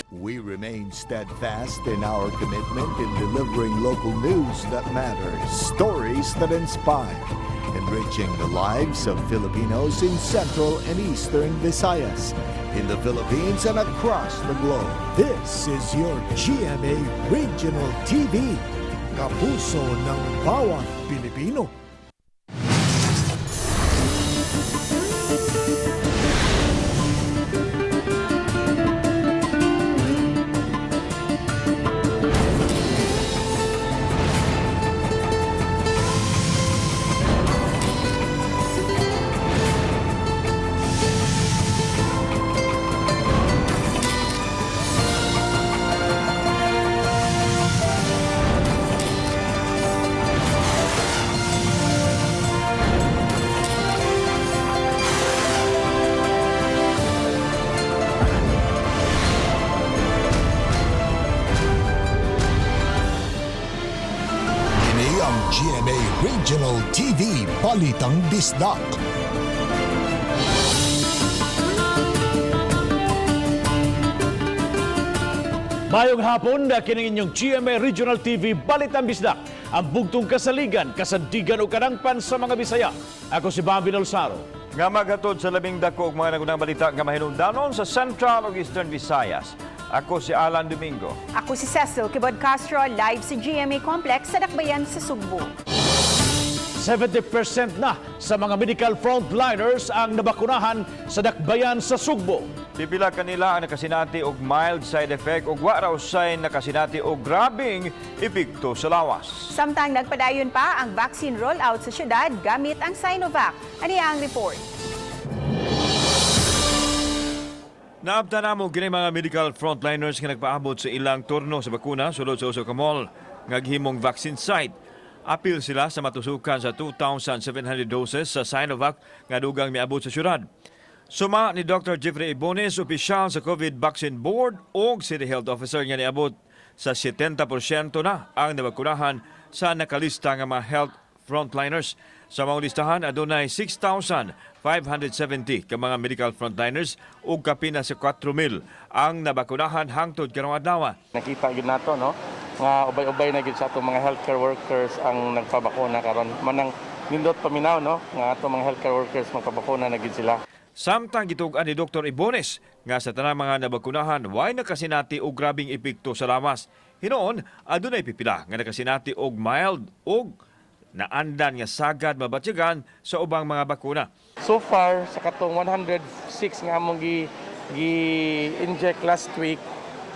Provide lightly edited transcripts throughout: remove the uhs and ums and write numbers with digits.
We remain steadfast in our commitment in delivering local news that matters, stories that inspire, enriching the lives of Filipinos in Central and Eastern Visayas, in the Philippines and across the globe. This is your GMA Regional TV, kapuso ng bawat Pilipino. GMA Regional TV, Balitang Bisdak. Mayong hapon na kining inyong GMA Regional TV, Balitang Bisdak, ang bugtong kasaligan, kasandigan o kanangpan sa mga Bisaya. Ako si Bambi Nolsaro. Nga maghatod sa labing dako mga nagunang balita nga mahinungdanon sa Central ug Eastern Visayas. Ako si Alan Domingo. Ako si Cecil Kibod Castro, live sa GMA Complex sa Dakbayan sa Cebu. 70% na sa mga medical frontliners ang nabakunahan sa Dakbayan sa Cebu. Pipila kanila ang nakasinati og mild side effect ug wa raw sign nakasinati og grabing epekto sa lawas. Samtang nagpadayon pa ang vaccine rollout sa syudad gamit ang Sinovac. Ania ang report. Naabta na mo kini mga medical frontliners nga nagpaabot sa ilang turno sa bakuna sulod sa uso ka mall ngaghimong vaccine site. Apil sila sa matusukan sa 2,700 doses sa Sinovac nga dugang miabot sa syudad. Suma ni Dr. Jeffrey Ibones, opisyal sa COVID Vaccine Board o City Health Officer nga niabot sa 70% na ang nabakunahan sa nakalista nga mga health frontliners. Sa mga listahan, adunay 6,570 ka mga medical frontliners ug kapina sa 4,000 ang nabakunahan hangtod karong adlaw. Nakita gid nato no nga ubay-ubay na gid sa atong mga healthcare workers ang nagpabakuna karon. Manang nindot paminaw no nga atong mga healthcare workers magpabakuna na gid sila. Samtang gitugan ni Dr. Ibones nga sa tanang mga nabakunahan way nakasinati og grabing epekto sa lawas. Hinoon, adunay pipila nga nakasinati og mild og naandan nga sagad mabatyagan sa ubang mga bakuna. So far sa katong 106 nga among gi-inject last week,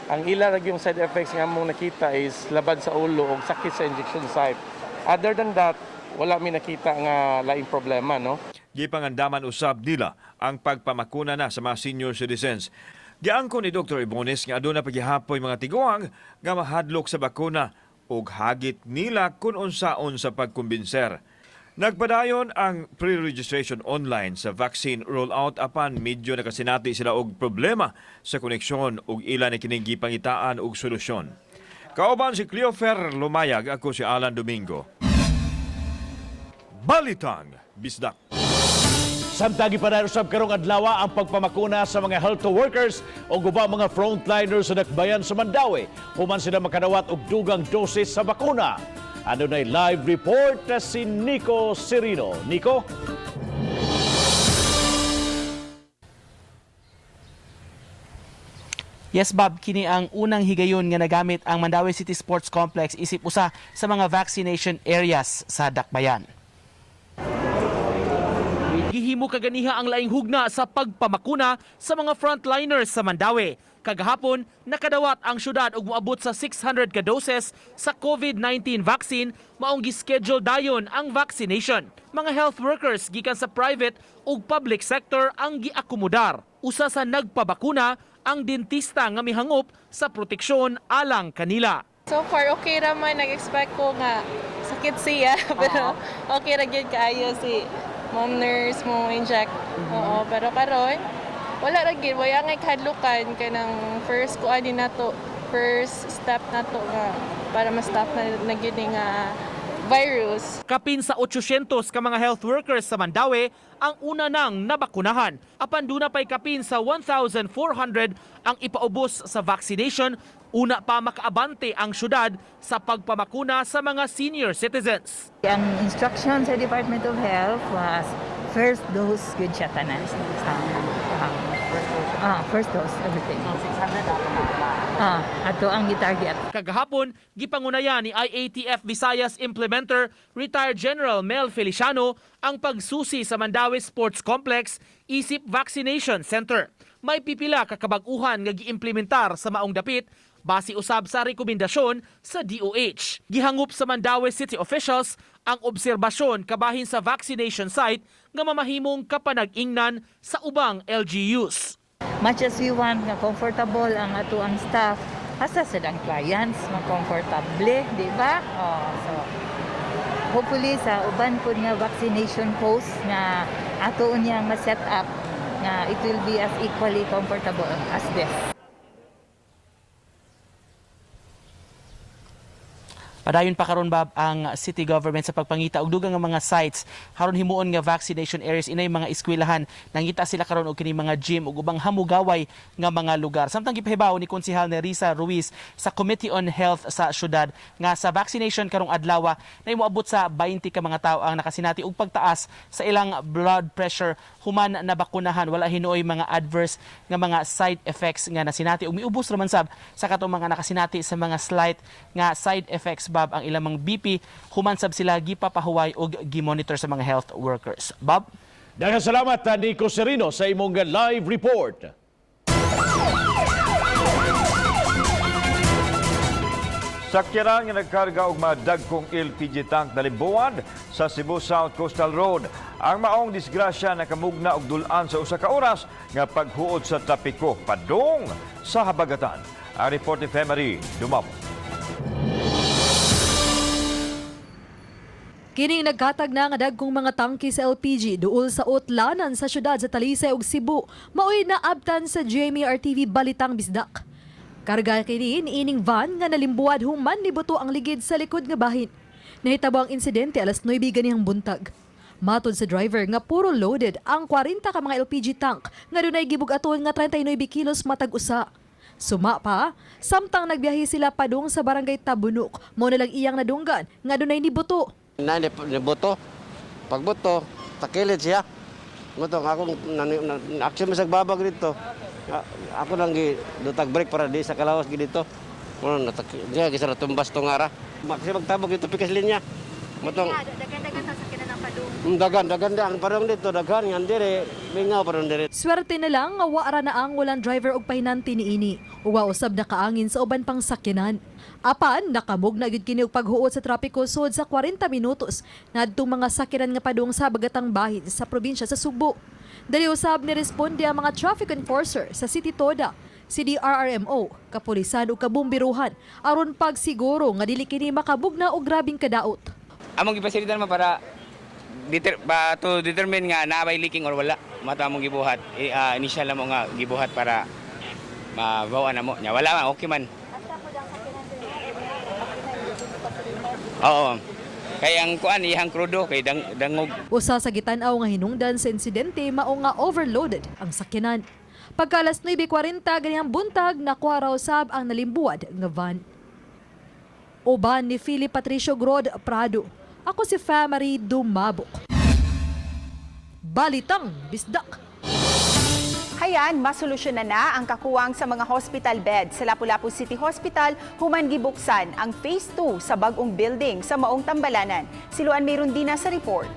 ang ila ra yung side effects nga among nakita is labad sa ulo ug sakit sa injection site. Other than that, wala mi nakita nga laing problema no. Gipangandaman usab nila ang pagpamakuna na sa mga senior citizens. Giangko ni Dr. Ibones nga aduna paghihapoy mga tiguang nga mahadlok sa bakuna ug hagit nila kung unsaon sa pagkumbinser. Nagpadayon ang pre-registration online sa vaccine rollout apan medyo nakasinati sila og problema sa koneksyon ug ila na kining gipangitaan og solusyon. Kauban si Cleofer Lumayag, ako si Alan Domingo. Balitang Bisdak. Samtang ipadayon usab karong adlaw ang pagpamakuna sa mga health workers o ubang mga frontliners sa Dakbayan sa Mandawi human sila makadawat og dugang dosis sa bakuna. Ano na live report si Nico Cirino. Nico? Yes, Bob, kini ang unang higayon nga nagamit ang Mandawi City Sports Complex isip usa sa mga vaccination areas sa Dakbayan. Gihimo kaganiha ang laing hugna sa pagpamakuna sa mga frontliners sa Mandawi. Kagahapon, nakadawat ang syudad og moabot sa 600 ka doses sa COVID-19 vaccine maong gi-schedule dayon ang vaccination. Mga health workers gikan sa private ug public sector ang giakomodar. Usa sa nagpabakuna ang dentista nga mihangop sa proteksyon alang kanila. So far, okay raman. Nag-expect ko nga sakit siya. Pero okay ra gyud kaayo si mom nurse mo inject. Oo, pero karon wala ra gyud wala nga kahadlukan kanang first step nato nga para ma-stop na gyud nga virus. Kapin sa 800 ka mga health workers sa Mandaue ang una nang nabakunahan. Apan duna pay kapin sa 1,400 ang ipaubos sa vaccination. Una pa makaabante ang syudad sa pagpamakuna sa mga senior citizens. Ang instruction sa Department of Health was first dose good siya tanan. First dose, everything. 600 ato ang gitarget. Kagahapon, gipangunayan ni IATF Visayas Implementer Retired General Mel Feliciano ang pagsusi sa Mandaue Sports Complex isip Vaccination Center. May pipila kakabag-uhan nga giimplementar sa maong dapit base usab sa rekomendasyon sa DOH. Gihangup sa Mandaue City officials ang obserbasyon kabahin sa vaccination site nga mamahimong kapanag-ingnan sa ubang LGUs. Much as we want nga comfortable ang ato ang staff, hasta sa dang clients, comfortable, di ba? So, hopefully sa uban po nga vaccination post nga ato unyang ma-set up, nga it will be as equally comfortable as this. Padayon pa karon Bob ang city government sa pagpangita og dugang nga mga sites haron himuon nga vaccination areas inay mga eskwelahan. Nangita sila karon og kini mga gym ug ubang hamugaway nga mga lugar. Samtang gipahibaw ni Konsehal Nerissa Ruiz sa Committee on Health sa syudad nga sa vaccination karong adlaw na moabot sa 20 ka mga tawo ang nakasinati og pagtaas sa ilang blood pressure human nabakunahan. Wala hinuoy mga adverse nga mga side effects nga nasinati ug miubos raman sab sa katong mga nakasinati sa mga slight nga side effects Bob ang ilang BP human sab sila gipapahuway og gimonitor sa mga health workers. Bob? Daghang salamat Nico Serino sa imong live report. Sakyanan nga nagkarga og mga dagkong LPG tank na limbuan sa Cebu South Coastal Road. Ang maong disgrasya nakamugna og dulan sa usa ka oras nga paghuod sa trapiko padung sa habagatan. Ang report ni Femery Dumabo. Kining nagkatag na nga dagkong mga tangke sa LPG duol sa utlanan sa syudad sa Talisay ug Cebu, maoy naabtan sa GMA TV Balitang Bisdak. Karga kini niining van nga nalimbuad human nibuto ang ligid sa likod nga bahin. Nahitabo ang insidente alas 9 ganihang buntag. Matod sa driver nga puro loaded ang 40 ka mga LPG tank nga dunay gibug-aton nga 39 kilos matag usa. Suma pa, samtang nagbiyahe sila padung sa barangay Tabunok, mo na lang iyang nadunggan nga dunay nibuto. Nibuto. Pagbuto, takilid siya. Ngutong ako action masag babag dito. Ako nang dutag break para di sa kalawas dito. Ano diya gisara tumbas tong ara. Maksi magtabog dito pikas linya. Ngutong dagan sa sakyanan ng padung. Dagan ang parang dito dagan yan dire mingaw parang dire. Swerte na lang nga wa ra na ang walang driver og pahinanti niini. Uwa usab na kaangin sa uban pang sakyanan. Apan nakamog na gid kini og paghuot sa trapiko sud sa 40 minutos ngadtong mga sakyanan nga padung sa bagatang bahin sa probinsya sa Cebu. Dali usab ni responde ang mga traffic enforcer sa City Toda, CDRRMO, kapulisan ug kabumbiruhan aron pagsiguro nga dili kini makabugna og grabing kadaot. Among gipasilidad man para to determine nga naabay leaking or wala. Mata among gibuhat. Initial na mo nga gibuhat para mabawaan na mo. Nya wala man, okay man. Oo. Kaya ang kuan ihang krudo kay dangog. Usa sa gitan-aw nga hinungdan sa insidente mao nga overloaded ang sakyanan. Pagka alas 9:40 ganihang buntag nakuha raw sab ang nalimbuad nga van. Uban ni Philip Patricio Grod Prado. Ako si Femery Dumabo. Balitang Bisdak. Hayan, masolusyonan na ang kakuwang sa mga hospital bed sa Lapu-Lapu City Hospital human gibuksan ang Phase 2 sa bagong building sa Maong Tambalanan. Siluan mayroon din na sa report.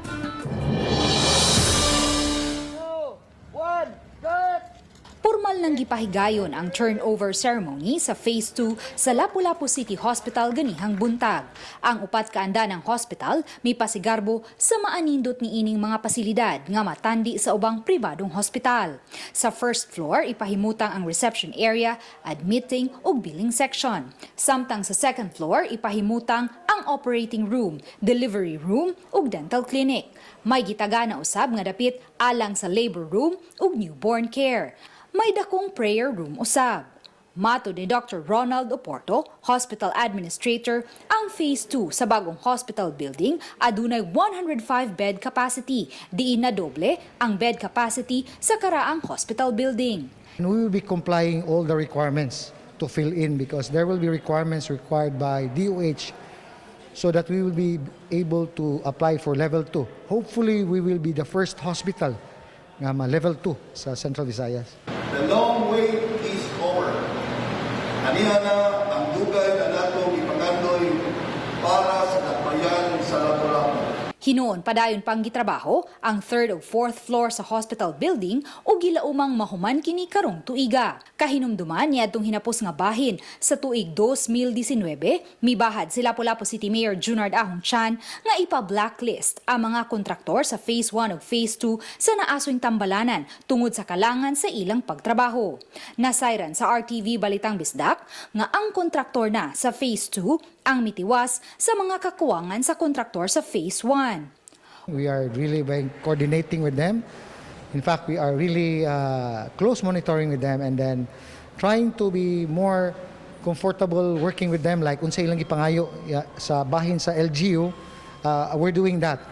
Formal nang gipahigayon ang turnover ceremony sa Phase 2 sa Lapu-Lapu City Hospital ganihang buntag. Ang upat ka anda ng hospital may pasigarbo sa maanindot ni ining mga pasilidad nga matandi sa ubang pribadong hospital. Sa first floor ipahimutang ang reception area, admitting ug billing section. Samtang sa second floor ipahimutang ang operating room, delivery room ug dental clinic. May gitaga na usab nga dapit alang sa labor room ug newborn care. May dakong prayer room usab. Mato ni Dr. Ronald Oporto, Hospital Administrator, ang Phase 2 sa bagong hospital building adunay 105 bed capacity, diin na doble ang bed capacity sa karaang hospital building. We will be complying all the requirements to fill in because there will be requirements required by DOH so that we will be able to apply for level 2. Hopefully, we will be the first hospital nga level 2 sa Central Visayas. The long wait is over. Ania na ang dugay na natong ipakandoy para sa dakbayan sa lapu-lapu. Hinoon padayon pang gitrabaho ang 3rd ug 4th floor sa hospital building o gilaumang mahuman kini karong tuiga. Kahinumduman niadtong hinapos nga bahin sa tuig 2019, mibahad si Lapu-Lapu City Mayor Junard Ahong Chan nga ipa-blacklist ang mga kontraktor sa Phase 1 ug Phase 2 sa naasoy tambalanan tungod sa kalangan sa ilang pagtrabaho. Nasayran sa RTV Balitang Bisdak nga ang kontraktor na sa Phase 2 ang mitiwas sa mga kakuwangan sa kontraktor sa Phase 1. We are really coordinating with them. In fact, we are really close monitoring with them and then trying to be more comfortable working with them like unsa ilang gipangayo sa bahin sa LGU, we're doing that.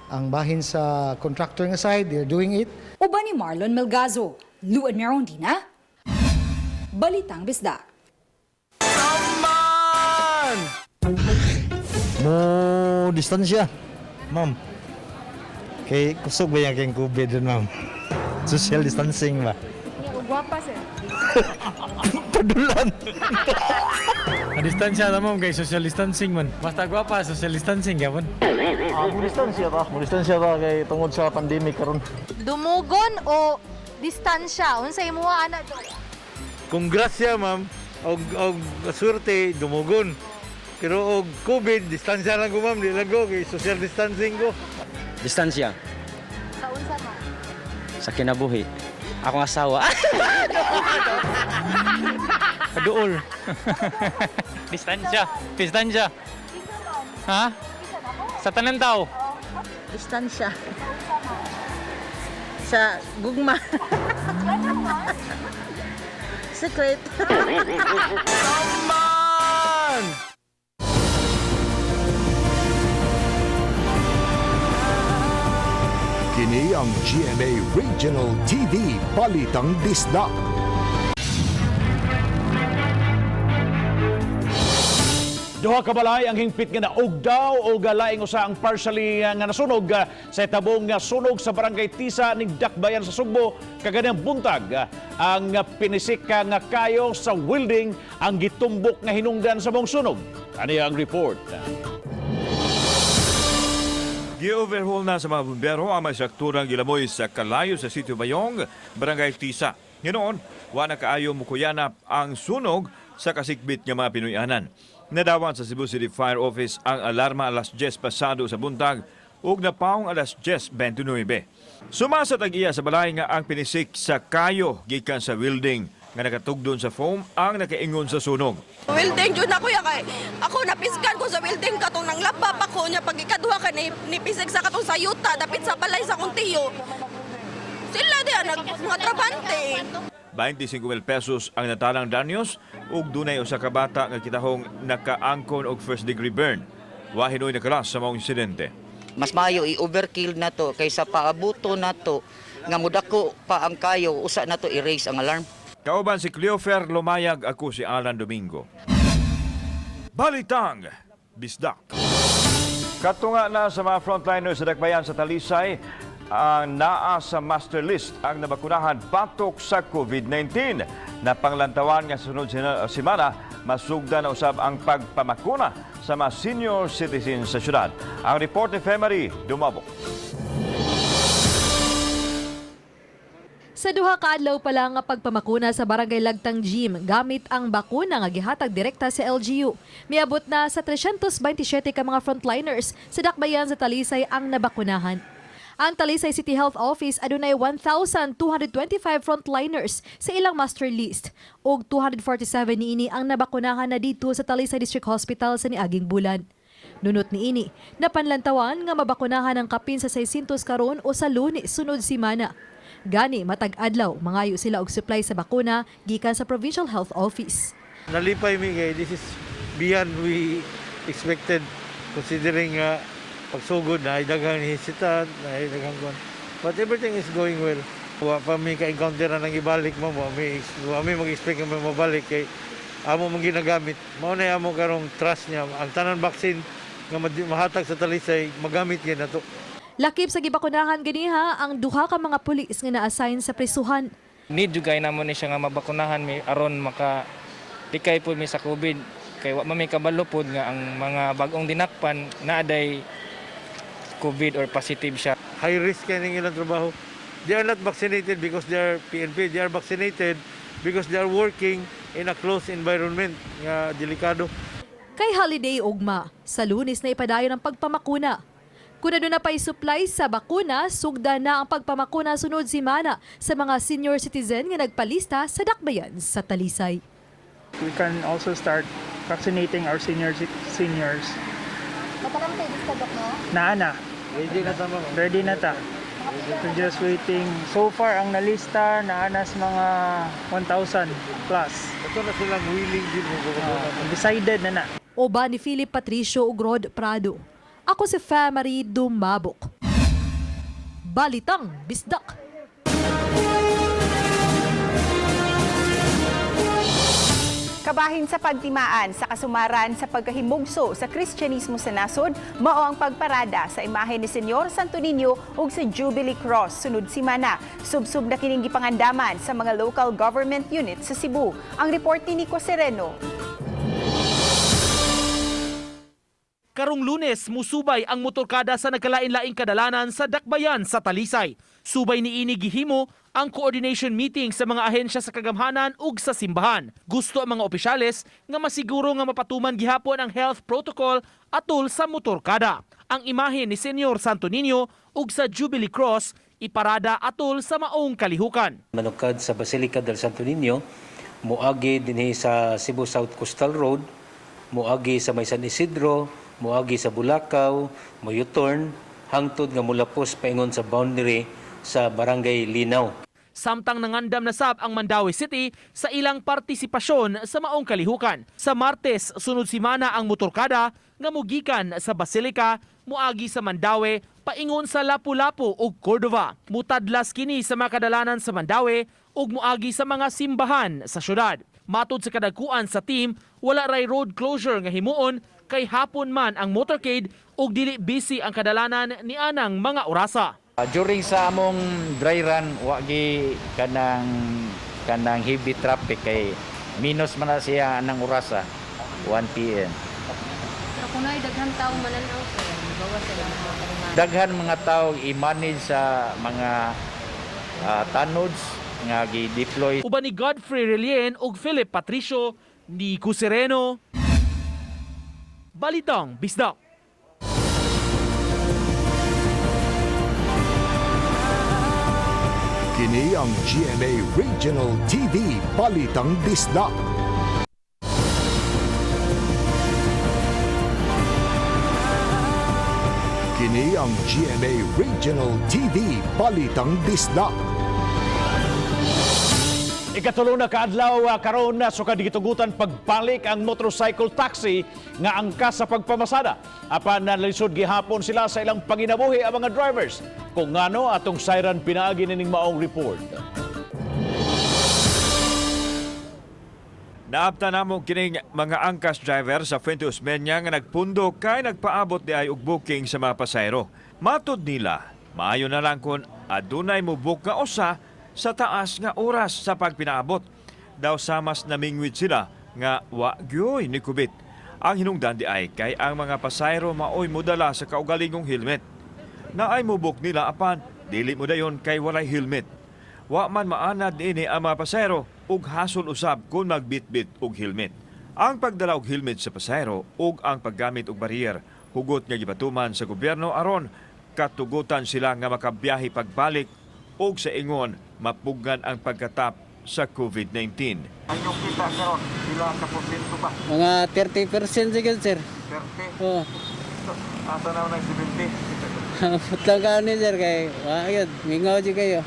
Ang bahin sa contractor nga side, they're doing it. Uban ni Marlon Melgazo, Luan Merondina, Balitang Bisdak. Mo distansya, ma'am. Kay kusog ba yan kayong COVID dun, ma'am? Social distancing ba? Guwapa, sir. Padulan. Distansya na, ma'am, kay social distancing man. Basta guwapa, social distancing ka man. Mo distansya ta kay tungod sa pandemic karon. Dumugon o distansya? Unsay mo ana do? Kung grasya, ma'am, og swerte dumugon. Pero og COVID, distansya lang ko, ma'am, di lang ko kay social distancing ko. Distansya Sa unsa man? sa kinabuhi. Akong asawa. Kaduol. Distansya. Ha? Sa tanan tao. Distansya. Sa gugma. Secret. Kini ang GMA Regional TV Balitang Bisdak. Duha ka balay ang hingpit nga naugdaw o galaing usa ang partially nga nasunog sa tabong nga sunog sa barangay Tisa ning Dakbayan sa Cebu kaganang buntag. Ang pinisik nga kayo sa welding ang gitumbok nga hinungdan sa mong sunog. Ania ang report. Gi-overhaul na sa mga bumbero ang may strukturang gilamoy sa kalayo sa Sitio Bayong, Barangay Tisa. Ginoon, wala kaayo mukuyanap ang sunog sa kasikbit nga mga Pinoyanan. Nadawan sa Cebu City Fire Office ang alarma alas 10 pasado sa buntag ug napaong alas 10:29. Sumasa tag-iya sa balay nga ang pinisik sa kayo gikan sa welding nga nakatugdon sa foam ang nakaingon sa sunog. Welding jud na kuya kay ako napiskan ko sa welding katong nang labab ako nya pag ikaduha ka ni pisik sa katong sayuta dapit sa balay sa kuntiyo. Sila diyan mga trabante. 25,000 pesos ang natalang danyos ug dunay usa ka bata nga kitahong nakaangkon og first degree burn. Wa hinoy nakalas sa mga insidente. Mas maayo i-overkill na to kaysa paabuto na to nga mudako pa ang kayo usa na to i-raise ang alarm. Kauban si Cleofer Lumayag, ako si Alan Domingo. Balitang Bisdak. Katunga na sa mga frontliners sa Dakbayan sa Talisay, ang naa sa master list ang nabakunahan batok sa COVID-19. Napanglantawan nga sunod semana, masugda na usab ang pagpamakuna sa mga senior citizens sa syudad. Ang report ni Femery Dumabo. Sa duha ka adlaw pa lang nga pagpamakuna sa Barangay Lagtang Gym gamit ang bakuna nga gihatag direkta sa LGU. Miabot na sa 327 ka mga frontliners sa Dakbayan sa Talisay ang nabakunahan. Ang Talisay City Health Office adunay 1,225 frontliners sa ilang master list ug 247 niini ang nabakunahan na dito sa Talisay District Hospital sa niaging bulan. Nunot niini, napanlantawan nga mabakunahan ang kapin sa 600 karon o sa Lunes sunod semana. Gani matag adlaw mangayo sila og supply sa bakuna gikan sa Provincial Health Office. Nalipay mi kay this is beyond we expected considering pagsugod na ay daghang hesitant, na ay daghang kuan. But everything is going well. Wa pa mi ka-encounter na nang ibalik mo, wa mi mag-expect nga mabalik kay amo man ginagamit. Mao na amo karong trust niya. Ang tanan vaccine nga mahatag sa Talisay magamit gyud nato. Lakip sa gibakunahan ganiha ang duha ka mga pulis nga na-assign sa prisuhan. Need jugay namon ni siya nga mabakunahan mi aron maka likay pud mi sa COVID kay wa may kabalo pud nga ang mga bag-ong dinakpan naaday COVID or positive siya. High risk kay ning ilang trabaho. They are not vaccinated because they are PNP. They are vaccinated because they are working in a closed environment nga delikado. Kay holiday ugma, sa Lunes na ipadayon ang pagpamakuna. Kung na pa'y supply sa bakuna, sugda na ang pagpamakuna sunod simana sa mga senior citizen nga nagpalista sa dakbayan sa Talisay. We can also start vaccinating our seniors. Mataram kayo gusto ba, no? Na. Ready na ta. We're just waiting. So far, ang nalista na anas mga 1,000 plus. Ito na silang willing din mo. Decided na. Oba ni Philip Patricio ug Rod Prado. Ako si Famary Dumabok. Balitang Bisdak. Kabahin sa pagtimaan sa kasumaran sa pagkahimugso sa Kristyanismo sa nasod, mao ang pagparada sa imahe ni Senyor Santo Niño ug sa Jubilee Cross sunod simana. Subsub na kining gipangandaman sa mga local government unit sa Cebu. Ang report ni Nico Sereno. Karong Lunes, musubay ang motorkada sa nagkalain-laing kadalanan sa dakbayan sa Talisay. Subay ni ini gihimo ang coordination meeting sa mga ahensya sa kagamhanan ug sa simbahan. Gusto ang mga opisyales nga masiguro nga mapatuman gihapon ang health protocol atol sa motorkada. Ang imahe ni Senyor Santo Niño ug sa Jubilee Cross iparada atol sa maong kalihukan. Manukad sa Basilica del Santo Niño, muagi dinhi sa Cebu South Coastal Road, muagi sa May San Isidro, muagi sa Bulacau, moyuturn hangtod nga mulapos paingon sa boundary sa Barangay Linaw. Samtang nangandam na sab ang Mandaue City sa ilang partisipasyon sa maong kalihukan. Sa Martes, sunod simana ang motorkada nga mugikan sa Basilica, muagi sa Mandaue, paingon sa Lapu-Lapu ug Cordova. Mutadlas kini sa mga kadalanan sa Mandaue ug muagi sa mga simbahan sa syudad. Matod sa kadagkuan sa team, wala ray road closure nga himuon kay hapon man ang motorcade ug dili busy ang kadalanan ni anang mga orasa. During sa among dry run, wagi kanang heavy traffic kay minus man na siya anang orasa 1 PM. Pero kung ay daghang tao mananaw sir, bawas sila mga Daghan mga tao i-manage sa mga tanods nga gi-deploy. Uban ni Godfrey Relien ug Philip Patricio, Nico Sereno, Balitang Bisdak. Kini ang GMA Regional TV Balitang Bisdak. Kini ang GMA Regional TV Balitang Bisdak. Ikatulo na kaadlaw karon na so kadigitugutan pagbalik ang motorcycle taxi nga angkas sa pagpamasada. Apan nalisod gihapon sila sa ilang panginabuhi ang mga drivers. Kung ngano atong siren pinaagi ning maong report. Naabta namo kining mga angkas driver sa Fuente Osmeña nga nagpundo kay nagpaabot di ay og booking sa mga pasayro. Matod nila, maayo na lang kun adunay mo book nga usa sa taas nga oras sa pagpinaabot. Daw samas namingwid sila nga wa gyoy ni kubit. Ang hinungdan di ay kay ang mga pasayro maoy modala sa kaugalingong helmet. Naay mo book nila apan dili mo dayon kay walay helmet. Wa man maanad ini ang mga pasayro ug hasol usab kung magbitbit og helmet. Ang pagdala og helmet sa pasayro ug ang paggamit og barrier hugot nga gibatuman sa gobyerno aron katugutan sila nga makabiyahe pagbalik ug sa ingon mapugan ang pagkatap sa COVID-19. Ang yung kita karon sila ka porsyento ba? Mga 30% siguro sir. 30? Oo. Asa na ng 70? Putlang ka ni sir kay ayun, mingaw di kayo.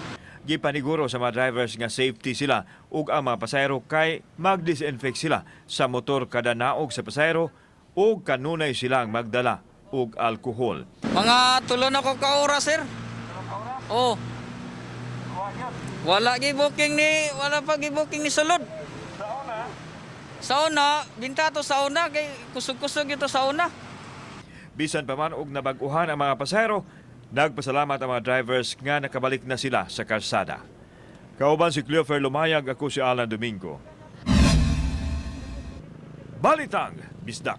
Gipaniguro sa mga drivers nga safety sila ug ang mga pasahero kay mag-disinfect sila sa motor kada naog sa pasahero ug kanunay silang magdala og alkohol. Mga tulo na ko ka oras, sir. Oh. Wala pa gi-booking ni sulod. Sauna, binta to sauna kay kusog-kusog ito sauna. Bisan pa man og nabag-uhan ang mga pasahero, nagpasalamat ang mga drivers nga nakabalik na sila sa kalsada. Kauban si Cleofer Lumayag, ako si Alan Domingo. Balitang Bisdak.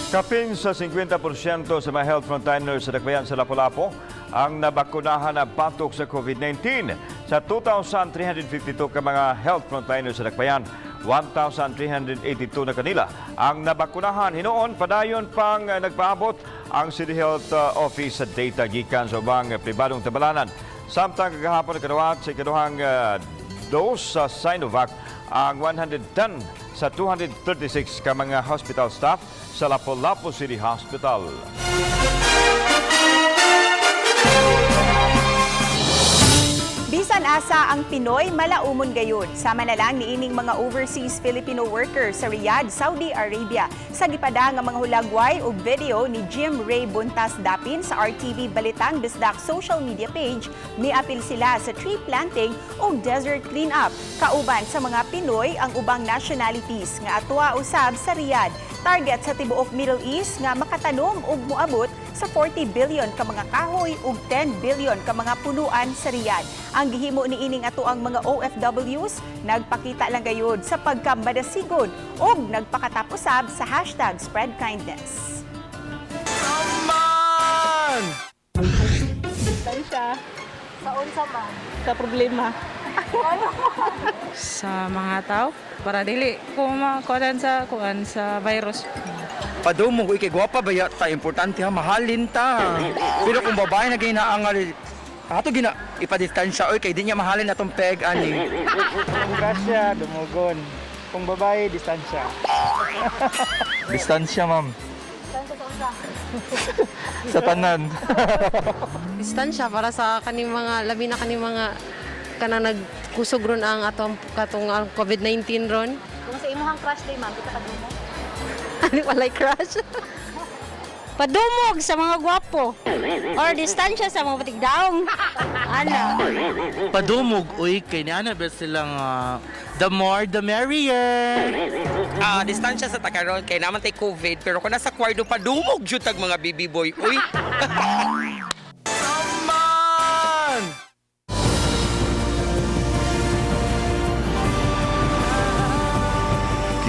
Kapin sa 50% sa mga health frontliners sa Dakbayan sa Lapu-Lapu ang nabakunahan na batok sa COVID-19. Sa 2,352 ka mga health frontliners sa Dakbayan, 1,382 na kanila ang nabakunahan. Hinoon, padayon pang nagpaabot ang City Health Office sa data gikan sa ubang pribadong tabalanan. Samtang kagahapon nakadawat sa ikaduhang dose sa Sinovac ang 110 sa 236 ka mga hospital staff sa Lapu-Lapu City Hospital. Bisan asa ang Pinoy malaumon gayon. Sama na lang niining mga overseas Filipino workers sa Riyadh, Saudi Arabia. Sa gipada nga mga hulagway ug video ni Jim Ray Buntas Dapin sa RTV Balitang Bisdak social media page, miapil sila sa tree planting ug desert cleanup. Kauban sa mga Pinoy ang ubang nationalities nga atwa usab sa Riyadh. Target sa tibuok Middle East nga makatanom ug moabot sa 40 billion ka mga kahoy ug 10 billion ka mga punuan sa Riyadh. Ang gihimo niining ato ang mga OFWs nagpakita lang gayud sa pagkambadasigon ug nagpakatapusab sa #SpreadKindness. Saman! Tansya. Sa unsa man? Sa problema. Sa mga tao para dili ko makuan sa virus. Padumog kay gwapa ba ta importante ha mahalin ta. Pero kung babae na ginaangal ato gina ipadistansya oy kay di niya mahalin atong peg ani. Kung grasya dumugon. Kung babae distansya. Distansya ma'am. Sa tanan. Distansya para sa kaning mga labi na kaning mga kanang nagkusog ron ang atong katong COVID-19 ron. Kung sa imuhang crush day ma'am, kita kadumog. Ano walay crush? Padumog sa mga gwapo. Or distansya sa mga batigdaong. Ano? Padumog, uy, kay ni Ana best silang the more the merrier. Distansya sa takaron kay naman tay COVID pero kung nasa kwardo padumog jud tag mga baby boy uy. Saman!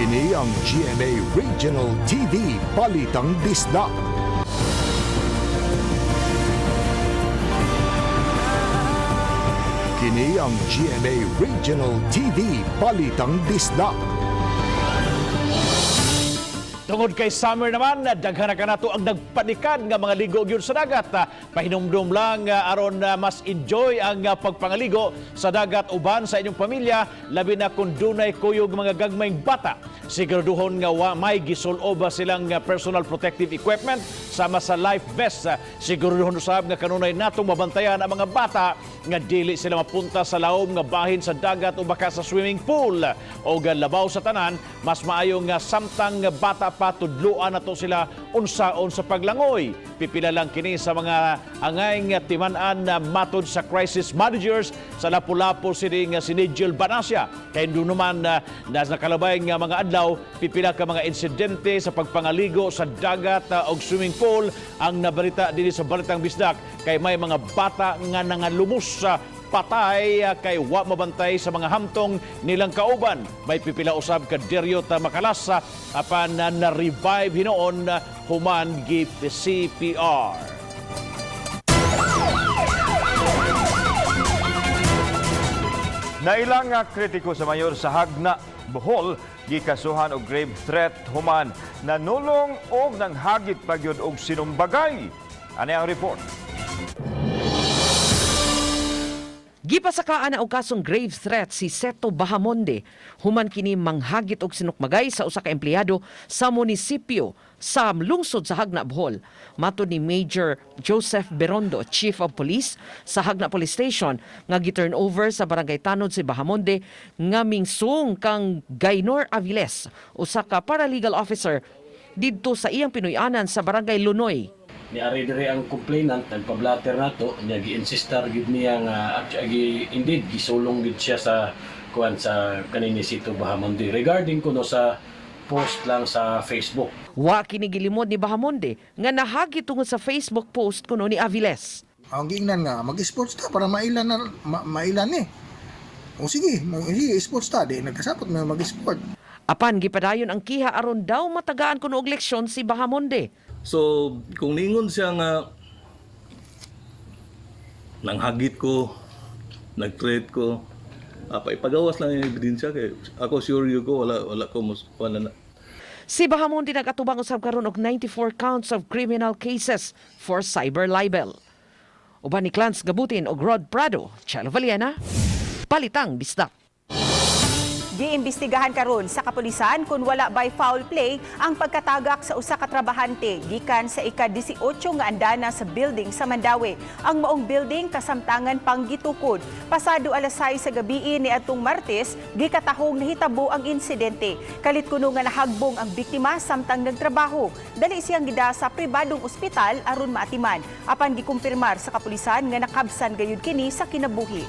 Kini ang GMA Regional TV Balitang Bisdak. Kini ang GMA Regional TV Balitang Bisdak. Tungod kay summer naman, daghan na kanato ang nagpanikan nga mga ligo gyud sa dagat. Pahinumdum lang aron mas enjoy ang pagpangaligo sa dagat uban sa inyong pamilya, labi na kung dunay kuyog mga gagmayng bata. Siguraduhon nga may gisuloba silang personal protective equipment sama sa life vest. Siguraduhon usab nga kanunay natong mabantayan ang mga bata nga dili sila mapunta sa laom nga bahin sa dagat o baka sa swimming pool. O labaw sa tanan, mas maayo nga samtang bata pa tudluan nato sila unsaon sa paglangoy. Pipila lang kini sa mga angay nga timan-an na matod sa crisis managers sa Lapu-Lapu City nga si Nigel Banasya. Kay doon naman na nakalabay nga mga adlaw, pipila ka mga insidente sa pagpangaligo sa dagat o swimming pool ang nabalita din sa Balitang Bisdak kay may mga bata nga nangalumos sa patay kay wa mabantay sa mga hamtong nilang kauban. May pipila usab ka diryot makalas apan na-revive hinoon human gi CPR. Nailang kritiko sa mayor sa Hagna, Bohol, gikasuhan og grave threat human nanulong og nanghagit pagyud og sinumbagay. Ani ang report. Gipasakaan na og kasong grave threat si Seto Bahamonde human kini manghagit og sinukmagay sa usa ka empleyado sa munisipyo sa lungsod sa Hagna, Bohol. Matud ni Major Joseph Berondo, Chief of Police sa Hagna Police Station, nga gi-turn over sa barangay tanod si Bahamonde nga mingsung kang Gaynor Aviles, usa ka paralegal officer didto sa iyang pinuy-anan sa barangay Lunoy. Niari diri ang complainant nagpablatter nato niya gi-insistar gid niya nga actually indeed gisulong gid siya sa kuan sa kanini Sito Bahamonde regarding kuno sa post lang sa Facebook. Wa kini gilimod ni Bahamonde nga nahagi tungod sa Facebook post kuno ni Aviles. Ang giingnan nga mag-sports ta para mailan na mailan eh. O sige, sports ta di nagkasapot na mag-sport. Apan gipadayon ang kiha aron daw matagaan kuno og leksyon si Bahamonde. So, kung ningon siya nga nanghagit ko, nag-threat ko, ipagawas lang yung ebidensya kay ako sure ko wala ko wala na. Si Bahamonde nagatubang usab karon og 94 counts of criminal cases for cyber libel. Uban ni Clans Gabutin og Rod Prado, Chelo Valiena, Balitang Bisdak. Giimbestigahan karon sa kapulisan kung wala by foul play ang pagkatagak sa usa ka trabahante gikan sa ika-18 nga andana sa building sa Mandawi. Ang maong building kasamtangan pang gitukod. Pasado alas 6 sa gabi ni atong Martes, gikatahong nahitabo ang insidente. Kalit kuno nga nahagbong ang biktima samtang nagtrabaho. Dali siyang gida sa pribadong ospital aron maatiman. Apan gikumpirmar sa kapulisan nga nakabsan gayud kini sa kinabuhi.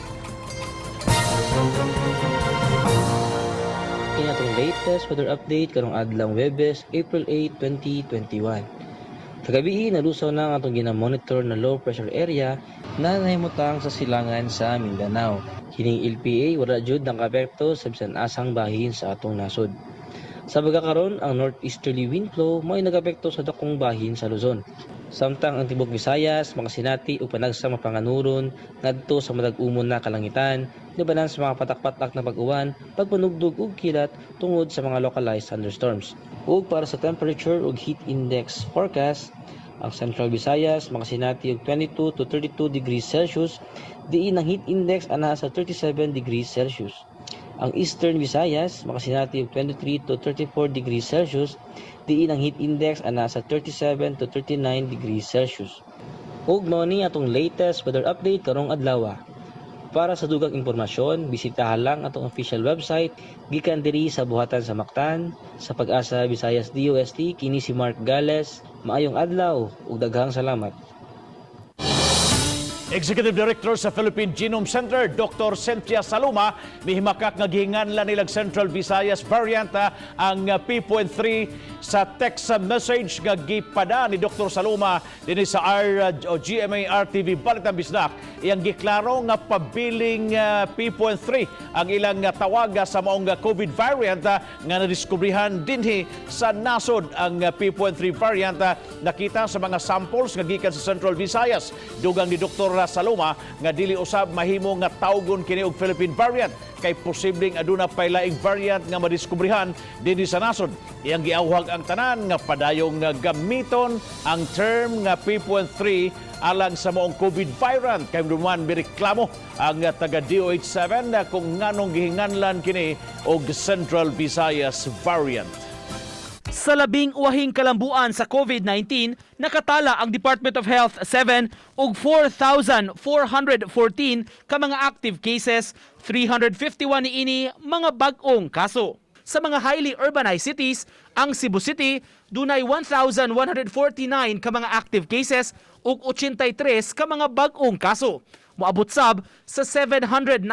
Kaya itong latest weather update karong adlang Webes, April 8, 2021. Kagabi, nalusaw na ang atong ginamonitor na low pressure area na nahimutang sa silangan sa Mindanao. Kining LPA wala jud ang kapekto sa bisan asang bahin sa atong nasod. Sa bagakaron, ang northeasterly wind flow mo'y nagapekto sa dakong bahin sa Luzon. Samtang ang Tibok Visayas, mga sinati o panagsa mapanganuron ngadto sa madag-umon na kalangitan, libanan sa mga patak-patak na pag-uwan, pagpanugdog ug kilat tungod sa mga localized thunderstorms. Ug para sa temperature ug heat index forecast, ang Central Visayas, mga sinati og 22 to 32 degrees Celsius, diin ang heat index ana sa 37 degrees Celsius. Ang Eastern Visayas, mga sinati og 23 to 34 degrees Celsius, diin ang heat index ana sa 37 to 39 degrees Celsius. Ug mao ni atong latest weather update karong adlaw. Para sa dugang impormasyon, bisitahan lang atong official website gikan diri sa buhatan sa Mactan. Sa Pag-asa Visayas DOST, kini si Mark Gales. Maayong adlaw ug daghang salamat. Executive Director sa Philippine Genome Center, Dr. Cynthia Saluma, mihimakak nga gihinganlan nilang Central Visayas variant ang P.3 sa text message nga gipada ni Dr. Saluma dinhi sa GMA RTV Balitang Bisdak. Iyang giklaro nga pabiling P.3 ang ilang tawag sa maong COVID variant nga nadiskubrihan dinhi sa nasod. Ang P.3 variant nakita sa mga samples nga gikan sa Central Visayas. Dugang ni Dr. Saluma nga dili usab mahimo nga tawgon kini og Philippine variant kay posibleng aduna pay laing variant nga madiskubrihan dinhi sa nasod. Iyang giawhag ang tanan nga padayong gamiton ang term nga P.3 alang sa maong COVID variant. Kay duman mireklamo ang taga DOH7 kung nganong gihinganlan kini og Central Visayas variant. Sa labing uwahing kalambuan sa COVID-19, nakatala ang Department of Health 7 og 4,414 ka mga active cases, 351 niini mga bag-ong kaso. Sa mga highly urbanized cities, ang Cebu City dunay 1,149 ka mga active cases ug 83 ka mga bag-ong kaso. Moabot sab sa 799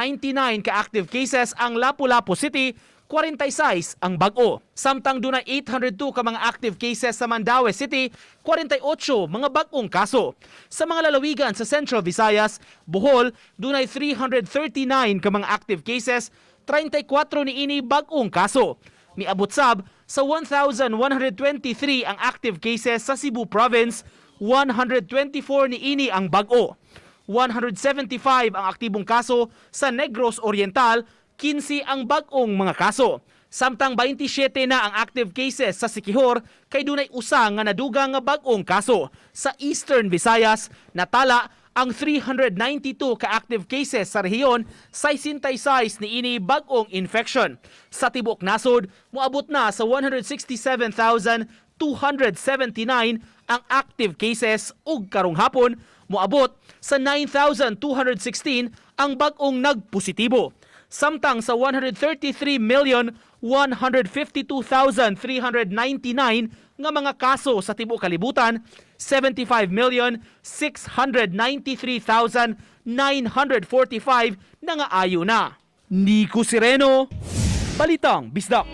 ka active cases ang Lapu-Lapu City, 46 ang bag-o. Samtang dunay 802 ka mga active cases sa Mandawi City, 48 mga bag-ong kaso. Sa mga lalawigan sa Central Visayas, Bohol, dunay 339 ka mga active cases, 34 niini bag-ong kaso. Miabot sab sa 1,123 ang active cases sa Cebu Province, 124 niini ang bag-o. 175 ang aktibong kaso sa Negros Oriental, 15 ang bag-ong mga kaso. Samtang 27 na ang active cases sa Siquijor, kay dunay usa nga nadugang nga bag-ong kaso. Sa Eastern Visayas, natala ang 392 ka-active cases sa rehiyon sa 66 ni ini bag-ong infection. Sa tibuok nasod, moabot na sa 167,279 ang active cases ug karong hapon moabot sa 9,216 ang bag-ong nagpositibo. Samtang sa 133,152,399 nga mga kaso sa tibuok kalibutan, 75,693,945 na nga ayo na. Nico Sireno, Balitang Bisdak.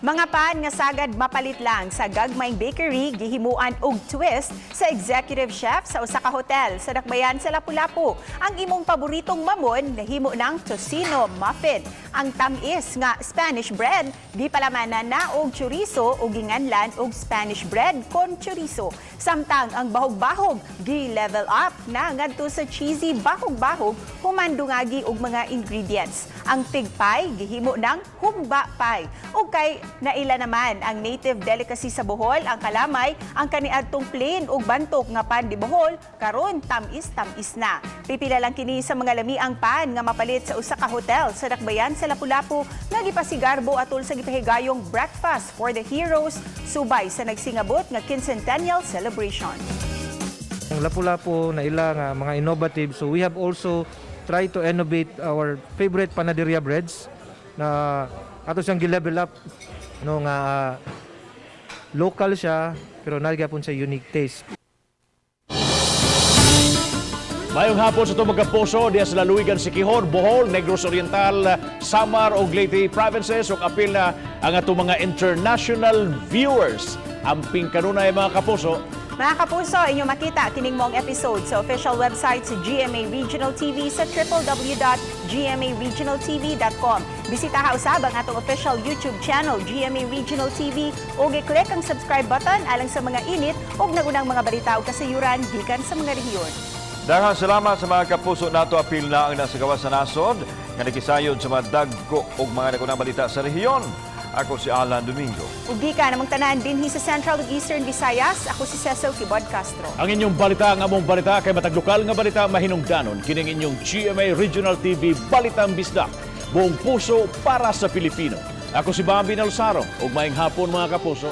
Mga pan nga sagad mapalit lang sa gagmayng bakery gihimuan og twist sa executive chef sa usa ka hotel sa Dakbayan sa Lapu-Lapu. Ang imong paboritong mamon nahimo ng tocino muffin. Ang tamis nga Spanish bread gipalamanan na og chorizo ug ginganlan og Spanish bread con chorizo. Samtang ang bahog-bahog gi-level up na ngadto sa cheesy bahog-bahog human dungagi og mga ingredients. Ang pig pie gihimo ng humba pie. Ug kay naila naman ang native delicacy sa Bohol, ang kalamay, ang kaniadtong plain ug bantok nga pan di Bohol, karon tamis-tamis na. Pipila lang kini sa mga lamiang pan nga mapalit sa usa ka hotel sa Dakbayan sa Lapu-Lapu nga gipasigarbo atol sa gipahigayong breakfast for the heroes subay sa nagsingabot nga quincentennial celebration. Ang Lapu-Lapu na ila nga mga innovative, so we have also tried to innovate our favorite panaderia breads na ato siyang gi-level up no nga local siya pero nagyapon sa unique taste. Mayong hapon sa itong magkapuso diya sa Laluigan, Siquijor, Bohol, Negros Oriental, Samar o Leyte provinces ug apil na ang atong mga international viewers. Amping kanunay mga kapuso. Mga kapuso, inyong makita kining mong episode sa official website sa GMA Regional TV sa www.gmaregionaltv.com. Bisitaha usab ang atong official YouTube channel GMA Regional TV ug i-click ang subscribe button alang sa mga init ug nagunang mga balita ug kasayuran gikan sa mga rehiyon. Daghang salamat sa mga kapuso nato, apil na ang nasa gawas sa nasod nga nakisayod sa mga dagko ug mga nagunang balita sa rehiyon. Ako si Alan Domingo. Ug gikan namang tanan dinhi sa Central ug Eastern Visayas, ako si Cecil Kibod Castro. Ang inyong balita, ang among balita kay matag lokal nga balita mahinungdanon kining inyong GMA Regional TV Balitang Bisdak. Buong puso para sa Pilipino. Ako si Bambi Nalsaro ug maayong hapon mga kapuso.